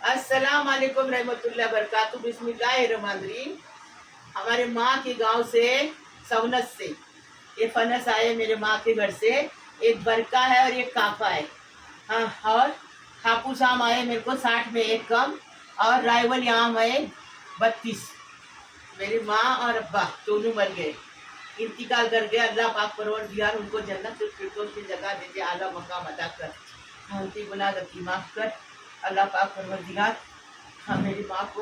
अस्सलाम वालेकुम रहमतुल्लाह बरकातहू बिस्मिल्लाहिर्रहमानिर्रहीम। हमारे माँ के गांव से सवनस से ये फनस आए मेरे माँ के घर से। एक बरका है और एक काफा है। हाँ, और हापुस आम आए मेरे को 60 में एक कम, और रायवल आम आए 32। मेरी माँ और अब्बा दोनों मर गए, इंतकाल कर गए। अल्लाह पाक परवरदिगार उनको जन्नत फिरदौस की जगह देते, आला मकाम अदा कर, गलती गुनाह गलती माफ़ कर। अल्लाह पाक परवरदिगार हाँ मेरी माँ को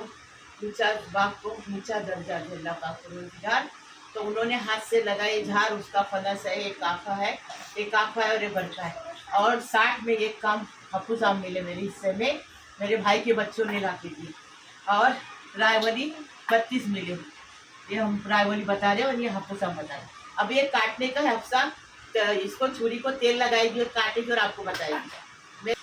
ऊंचा, बाप को ऊंचा दर्जा दे अल्लाह पाक परवरदिगार। तो उन्होंने हाथ से लगाए झाड़, उसका फनस है, एक काफा है, एक काफा है और एक बरका है। और 60 में एक काम हापुस आम मिले मेरे हिस्से में, मेरे भाई के बच्चों ने लाके दी। और रायवली 32 मिले। ये हम रायवली बता रहे हैं और ये हापुस आम बता रहे हैं। अब ये काटने का है हफ्सा, तो इसको छुरी को तेल लगाएगी और काटेगी और आपको बताएगी।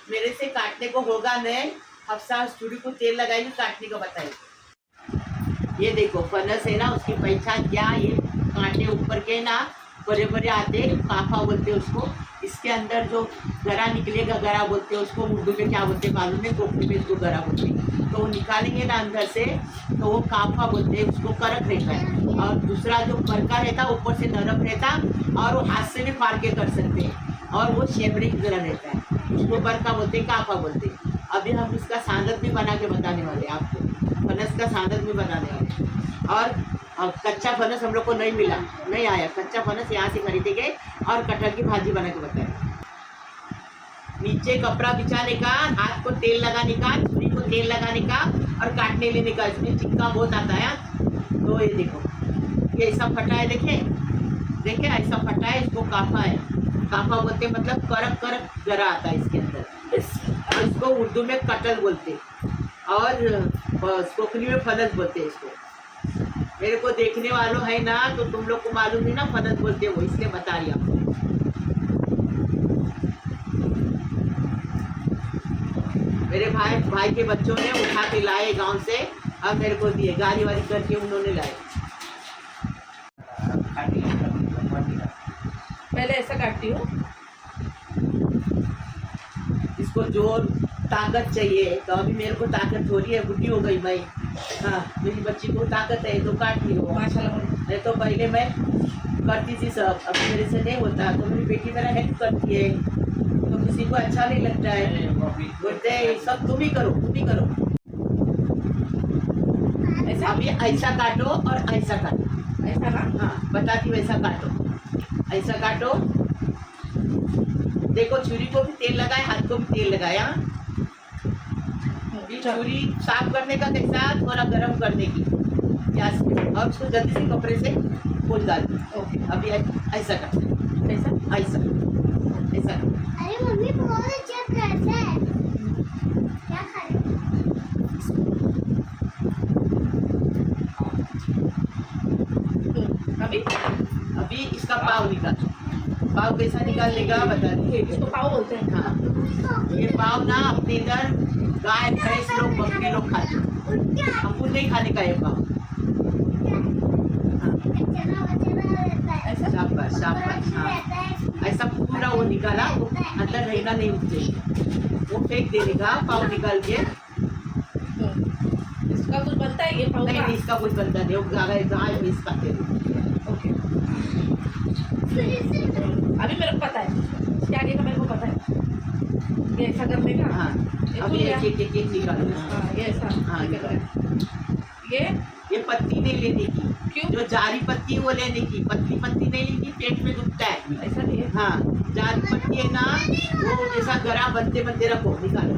मेरे से काटने को होगा नहीं, हफ्सा छुरी को तेल लगाएगी, काटने को बताएगी। ये देखो फनस है ना, उसकी पहचान क्या, ये कांटे ऊपर के ना बड़े बड़े आते, काफा बोलते हैं उसको। इसके अंदर जो गरा निकलेगा, गरा बोलते हैं उसको, उर्दू में क्या बोलते हैं मालूम है, कोपरी में इसको गरा बोलते हैं। तो वो निकालेंगे ना अंदर से, तो वो काफा बोलते हैं, उसको करक रहता है। और दूसरा जो बरका रहता है ऊपर से नरम रहता, और वो हाथ से भी फाड़ के कर सकते हैं, और वो शेबड़े की तरह रहता है, उसको बरका बोलते हैं, काफा बोलते हैं। अभी हम इसका सांदत भी बना के बताने वाले हैं आपको, फनस का सांदत भी बनाने वाले। और कच्चा फनस हम लोग को नहीं मिला, नहीं आया कच्चा फनस, यहाँ से खरीदे गए और कटहल की भाजी बना के बताए। नीचे कपड़ा बिछाने का, हाथ को तेल लगाने का, छुरी को तेल लगाने का और काटने लेने का। इसमें चिक्का बहुत आता है। तो ये देखो, ये ऐसा फटा है, देखे ऐसा फटा है, इसको काफा है। काफा बोलते हैं, मतलब करक करक गरा आता है इसके अंदर। इसको उर्दू में कटहल बोलते और कोंकणी में फनस बोलते हैं इसको। मेरे को देखने वालों है ना, तो तुम लोग को मालूम है ना फनस बोलते हो, इसलिए बता रही आपको। मेरे भाई के बच्चों ने उठा के लाए गांव से, अब मेरे को दिए, गाड़ी वाड़ी करके उन्होंने लाए। पहले ऐसा काटती हूँ, इसको जोर ताकत चाहिए, तो अभी मेरे को ताकत हो रही है, बुढ़ी हो गई मैं। हाँ, मेरी बच्ची को ताकत है तो काट रही हो। माशाल्लाह। नहीं तो पहले मैं करती थी सब, अभी मेरे से नहीं होता। तो मेरी बेटी मेरा हेल्प करती है, तो किसी को अच्छा नहीं लगता है, बोलते हैं सब तुम ही करो, तुम ही करो। ऐसा अभी ऐसा काटो और ऐसा काटो, ऐसा ना। हाँ बताती हूँ, ऐसा काटो, ऐसा काटो। देखो छुरी को भी तेल लगाए, हाथ को भी तेल लगाया। छुरी साफ करने का कैसा, थोड़ा गर्म करने की गैस पे, और उसको जल्दी से कपड़े से खोल डालती। ओके, अभी ऐसा करते, ऐसा ऐसा ऐसा। अरे मम्मी बहुत अच्छा करता है, क्या खा रही अभी अभी इसका पाव निकाल, पाव कैसा निकाल लेगा बता दी। इसको पाव बोलते हैं। हाँ, ये पाव ना अपने इधर गाय भैंस लोग बकरी लोग खाते हैं, हमको नहीं खाने का ये पाव। ऐसा शाबाश शाबाश, हाँ ऐसा पूरा वो निकाला, वो अंदर रहना नहीं चाहिए, वो फेंक देने का पाव निकाल के। इसका कुछ बनता है ये पाव नहीं का? नहीं, इसका कुछ बनता नहीं, वो गाय भैंस खाते हैं। ओके, अभी मेरे को पता है, इसके आगे का मेरे को पता है, ये ऐसा करने का। हाँ, अभी एक एक निकालो। हाँ, ये ऐसा। हाँ ये ये पत्ती नहीं लेने की, क्यों? जो जारी पत्ती वो लेने की, पत्ती पत्ती नहीं लेने की, पेट में दुखता है। ऐसा नहीं है। हाँ, जारी पत्ती है ना, वो जैसा गरा बनते बनते रखो, निकालो।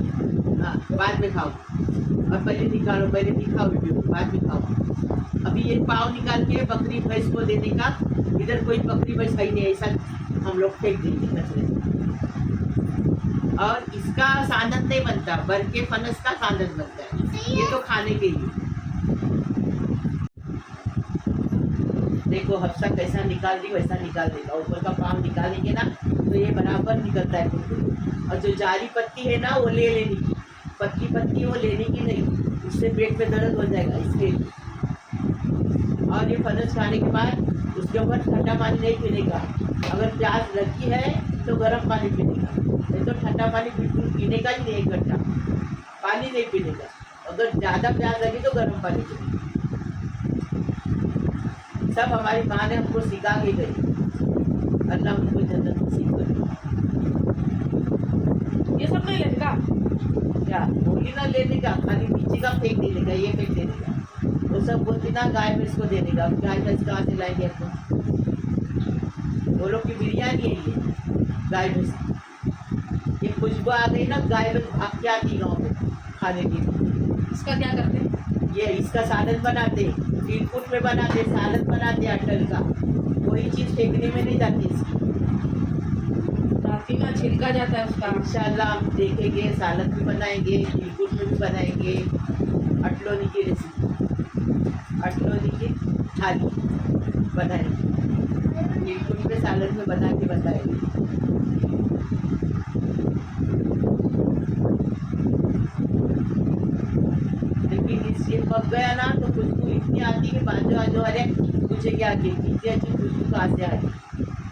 हाँ, बाद में खाओ, और पहले निकालो, पहले भी खाओ वीडियो, बाद में खाओ। अभी ये पाव निकाल के बकरी भैंस को देने का, इधर कोई बकरी भैंस है नहीं, ऐसा हम लोग फेंक देंगे कचरे में। और इसका सांदन नहीं बनता, बर के फनस का सांदन बनता है, ये तो खाने के लिए। देखो हफ्सा कैसा निकाल दी वैसा निकाल देगा, ऊपर का पाव निकालेंगे ना तो ये बराबर निकलता है। और जो जारी पत्ती है ना वो ले लेने की, पत्ती पत्ती वो लेने की नहीं, उससे पेट में दर्द हो जाएगा इसके। और ये फनस खाने के बाद उसके ऊपर ठंडा पानी नहीं पीने का, अगर प्यास लगी है तो गर्म पानी पीने का, नहीं तो ठंडा पानी बिल्कुल पीने का ही नहीं, 1 घंटा। पानी नहीं पीने का। अगर ज़्यादा प्यास लगी तो गर्म पानी पीने। सब हमारी माँ ने हमको सिखा के गई। अल्लाह उनको जन्नत नसीब करे। ये सब नहीं लेने का। क्या बोली ना लेने का, खाली नीचे का फेंक देने का, ये फेंक देने का। वो सब बोलती ना गाय भैंस को देने का। गाय भैंस कहाँ से लाएंगे अपने? वो लोग की बिरयानी है ये गाय भैंस की। ये खुशबू आ गई ना, गाय भैंस भाग के आती गाँव में खाने के लिए। इसका क्या करते हैं? ये इसका सालन बनाते, फीडफूड में बनाते, सालन बनाते अटल का। कोई चीज़ फेंकने में नहीं जाती इसकी। राती में छिलका जाता है उसका। इंशाल्लाह हम देखेंगे, सालन भी बनाएंगे, फीडफूड में भी बनाएंगे। अटलोनी की रेसिपी, अटलोनी की थाली बनाएंगे, फीडफूड में सालन में बना के बताएंगे। लेकिन इससे पक गया ना तो खुशबू इतनी आती है कि बाजू बाजू वाले पूछे क्या की इतनी अच्छी खुशबू कहाँ से आ रही,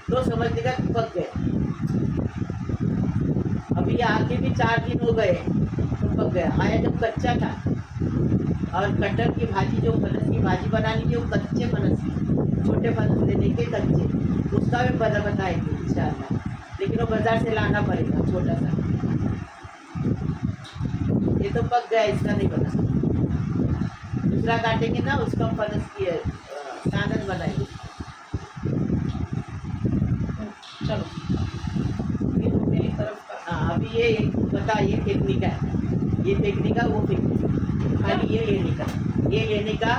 तो समझ लेगा कि पक गया। अभी ये आके भी 4 दिन हो गए तो पक गया। आया जब कच्चा था। और कटहल की भाजी, जो फनस की भाजी बनानी है वो कच्चे फनस की, छोटे फनस लेने के कच्चे, उसका भी बताएंगे इंशाल्लाह। लेकिन वो बाजार से लाना पड़ेगा छोटा सा। ये तो पक गया, इसका नहीं बना। दूसरा काटेंगे ना, उसका फनस की सालन बनाएंगे। चलो ये तो मेरी तरफ का। हाँ अभी ये बता, ये फेंकने का है, ये फेंकने का, वो फेंकने का, खाली ये लेने का, ये लेने का।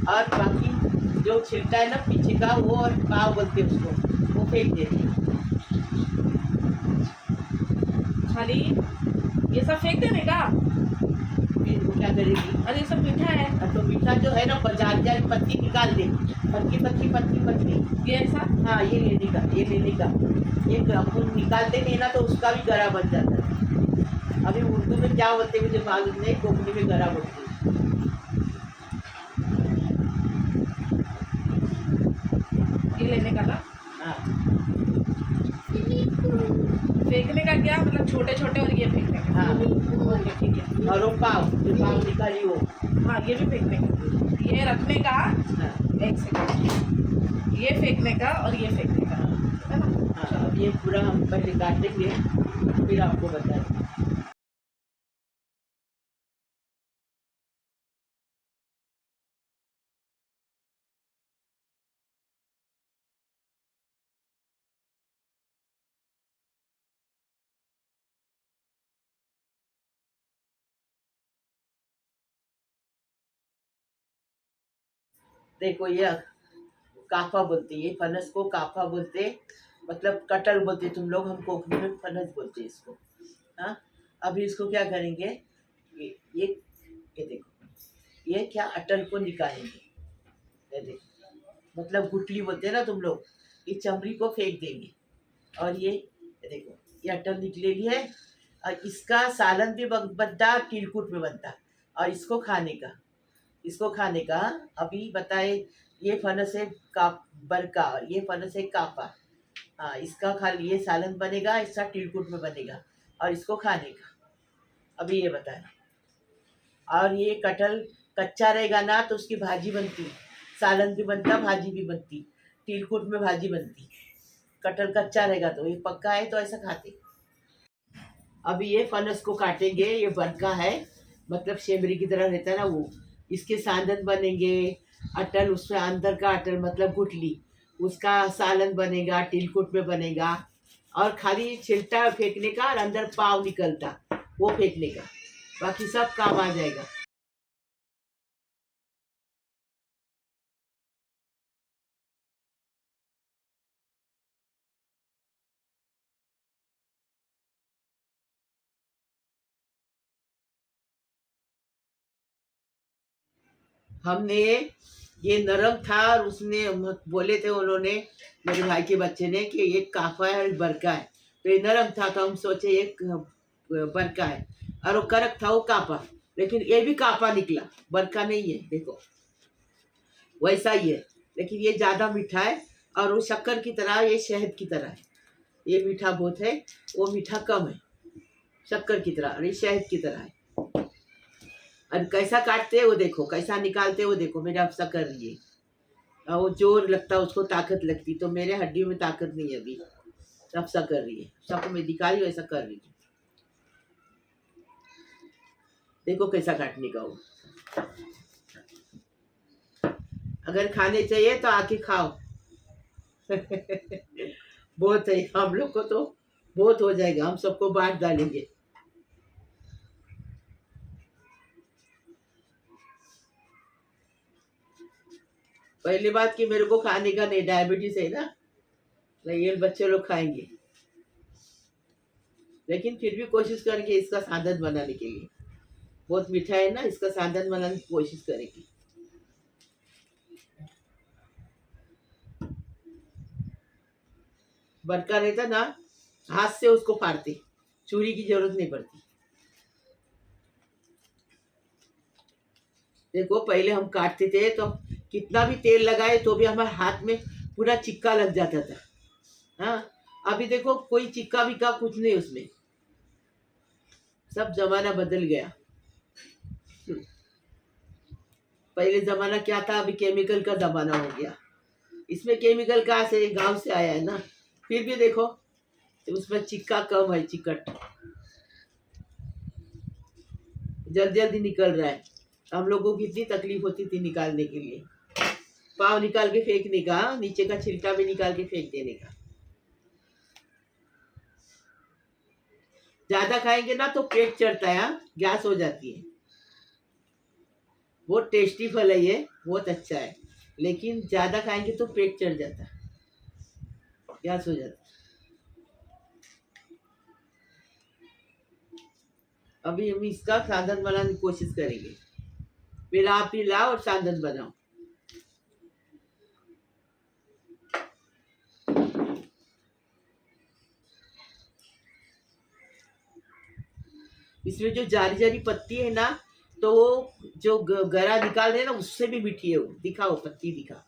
और बाकी जो छिलका है ना पीछे का, वो और पाव बोलते हैं उसको, वो फेंक देते हैं। खाली ये सब फेंक देने का। फिर वो क्या करेगी? अरे ये सब मीठा है। तो मीठा जो है ना, बाजार जाए पत्ती निकाल दे, पत्ती पत्ती पत्ती पत्ती। ये ऐसा। हाँ ये लेने का, ये लेने का। ये अपन निकालते नहीं ना तो उसका भी गरा बन जाता है। अभी उर्दू में क्या बोलते हैं मुझे मालूम नहीं, कोंकणी में गरा बोलते हैं। ये लेने का ना। हाँ फेंकने का क्या मतलब? छोटे छोटे और ये फेंकने का। हाँ। ओके ठीक है। और वो पाव, जो पाव निकाली वो। हाँ ये भी फेंकने का। ये रखने का। हाँ एक सेकंड। ये फेंकने का और ये फेंकने का, है ना? हाँ। अब ये पूरा हम पहले काटेंगे, फिर आपको बताएंगे। देखो ये काफा बोलते हैं, ये फनस को काफा बोलते, मतलब कटहल बोलते तुम लोग, हम कोंकणी में फनस बोलते हैं इसको। हाँ अभी इसको क्या करेंगे, ये देखो, ये क्या अटल को निकालेंगे। ये देखो, मतलब गुटली बोलते हैं ना तुम लोग, ये चमड़ी को फेंक देंगे। और ये देखो, ये अटल निकलेली है। और इसका सालन भी बनता, तिलकुट में बनता। और इसको खाने का, इसको खाने का। अभी बताए, ये फनस है का बरका, और ये फनस है कापा। हाँ इसका खाली ये सालन बनेगा, इसका तिलकुट में बनेगा, और इसको खाने का। अभी ये बताए। और ये कटहल कच्चा रहेगा ना तो उसकी भाजी बनती, सालन भी बनता, भाजी भी बनती, तिलकुट में भाजी बनती। कटहल कच्चा रहेगा तो, ये पक्का है तो ऐसा खाते। अभी ये फनस को काटेंगे, ये बरका है, मतलब शेमरी की तरह रहता है ना वो। इसके सांदन बनेंगे, अटल उसमें अंदर का अटल मतलब गुठली, उसका सालन बनेगा, तिलकुट में बनेगा। और खाली छिलटा फेंकने का, और अंदर पाव निकलता, वो फेंकने का। बाकी सब काम आ जाएगा। हमने ये नरम था, और उसने बोले थे उन्होंने, मेरे भाई के बच्चे ने, कि ये काफा है और बरका है। तो ये नरम था तो हम सोचे ये बरका है, और वो करक था वो कापा। लेकिन ये भी कापा निकला, बरका नहीं है। देखो वैसा ही है, लेकिन ये ज़्यादा मीठा है। और वो शक्कर की तरह, ये शहद की तरह है। ये मीठा बहुत है, वो मीठा कम है, शक्कर की तरह, और ये शहद की तरह है। और कैसा काटते हैं वो देखो, कैसा निकालते हैं वो देखो। मेरे अफसा कर रही है, और वो जोर लगता है उसको, ताकत लगती, तो मेरे हड्डियों में ताकत नहीं है अभी। अफसा कर रही है, सबको मैं दिखा रही हूँ, ऐसा कर रही हूँ। देखो कैसा काटने का वो। अगर खाने चाहिए तो आके खाओ। बहुत है, हम लोग को तो बहुत हो जाएगा, हम सबको बांट डालेंगे। पहली बात कि मेरे को खाने का नहीं, डायबिटीज है ना, नहीं ये बच्चे लोग खाएंगे, लेकिन फिर भी कोशिश करेंगे इसका साधन बनाने के लिए। बहुत मीठा है ना, इसका साधन बनाने की कोशिश करेंगे। बरका रहता ना, हाथ से उसको फाड़ते, चूरी की जरूरत नहीं पड़ती। देखो पहले हम काटते थे तो कितना भी तेल लगाए तो भी हमारे हाथ में पूरा चिक्का लग जाता था। हाँ, अभी देखो कोई चिक्का विक्का कुछ नहीं उसमें, सब जमाना बदल गया। पहले जमाना क्या था, अभी केमिकल का जमाना हो गया। इसमें केमिकल कहाँ से, गांव से आया है ना, फिर भी देखो तो उसमें चिक्का कम है, चिकट जल्दी जल्दी निकल रहा है। हम लोगों को कितनी तकलीफ होती थी निकालने के लिए, पाव निकाल के फेंकने का, नीचे का छिलका भी निकाल के फेंक देने का। ज्यादा खाएंगे ना तो पेट चढ़ता है, गैस हो जाती है। बहुत टेस्टी फल है ये, बहुत अच्छा है, लेकिन ज्यादा खाएंगे तो पेट चढ़ जाता है, गैस हो जाता है। अभी हम इसका साधन बनाने की कोशिश करेंगे। फिर आप ही लाओ और साधन बनाओ। इसमें जो जारी जारी पत्ती है ना, तो वो जो गरा निकाल रहे हैं ना, उससे भी मीठी है वो। दिखाओ पत्ती, दिखा।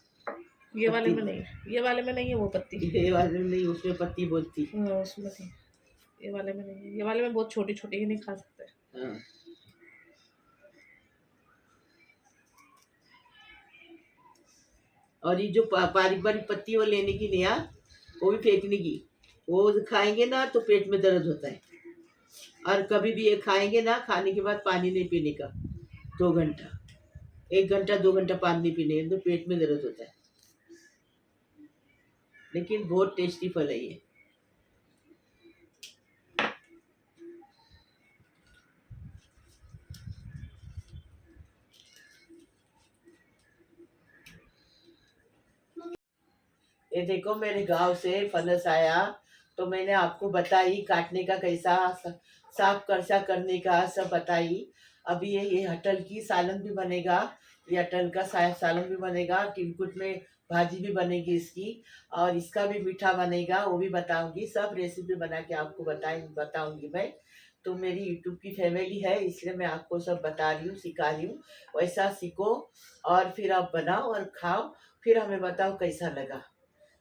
ये वाले में नहीं, ये वाले में नहीं है वो पत्ती। ये वाले में नहीं, उसमें पत्ती बहुत थी। हाँ, उसमें थी। ये वाले में नहीं है, ये वाले में बहुत छोटी छोटी ही नहीं खा सकते। हाँ। और ये जो बारीक बारीक पत्ती वो लेने की नहीं, वो भी फेंकने की। वो खाएंगे ना तो पेट में दर्द होता है। और कभी भी ये खाएंगे ना, खाने के बाद पानी नहीं पीने का 2 घंटा, 1 घंटा 2 घंटा पानी नहीं पीने, तो पेट में दर्द होता है। लेकिन बहुत टेस्टी फल है ये। ये देखो मेरे गांव से फनस आया, तो मैंने आपको बताई काटने का कैसा, साफ कर्चा करने का सब बताई। अभी ये अटल की सालन भी बनेगा, ये अटल का सालन भी बनेगा, टिलकुट में भाजी भी बनेगी इसकी, और इसका भी मीठा बनेगा, वो भी बताऊंगी। सब रेसिपी बना के आपको बताऊंगी मैं। तो मेरी यूट्यूब की फैमिली है, इसलिए मैं आपको सब बता रही हूँ, सिखा रही हूँ। वैसा सीखो और फिर आप बनाओ और खाओ, फिर हमें बताओ कैसा लगा।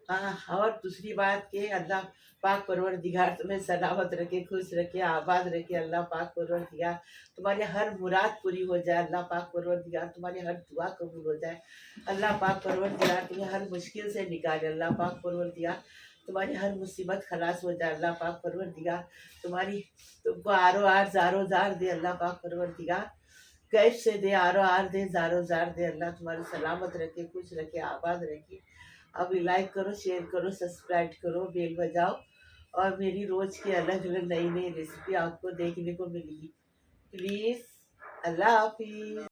हाँ, और दूसरी बात के अल्लाह पाक परवरदिगार तुम्हें सलामत रखे, खुश रखे, आबाद रखे। अल्लाह पाक परवरदिगार तुम्हारी हर मुराद पूरी हो जाए। अल्लाह पाक परवरदिगार तुम्हारी हर दुआ कबूल हो जाए। अल्लाह पाक परवरदिगार तुम्हें हर मुश्किल से निकाले। अल्लाह पाक परवरदिगार तुम्हारी हर मुसीबत खलास हो जाए। अल्लाह पाक परवरदिगार तुमको आरो आर ज़ारो ज़ार दे। अल्लाह पाक परवरदिगार कैफ से दे, आरो आर दे, ज़ारो ज़ार दे। अल्लाह तुम्हारी सलामत रखे, खुश रखे, आबाद रखे। अभी लाइक करो, शेयर करो, सब्सक्राइब करो, बेल बजाओ, और मेरी रोज़ की अलग अलग नई नई रेसिपी आपको देखने को मिलेगी। प्लीज़, अल्लाह हाफिज़।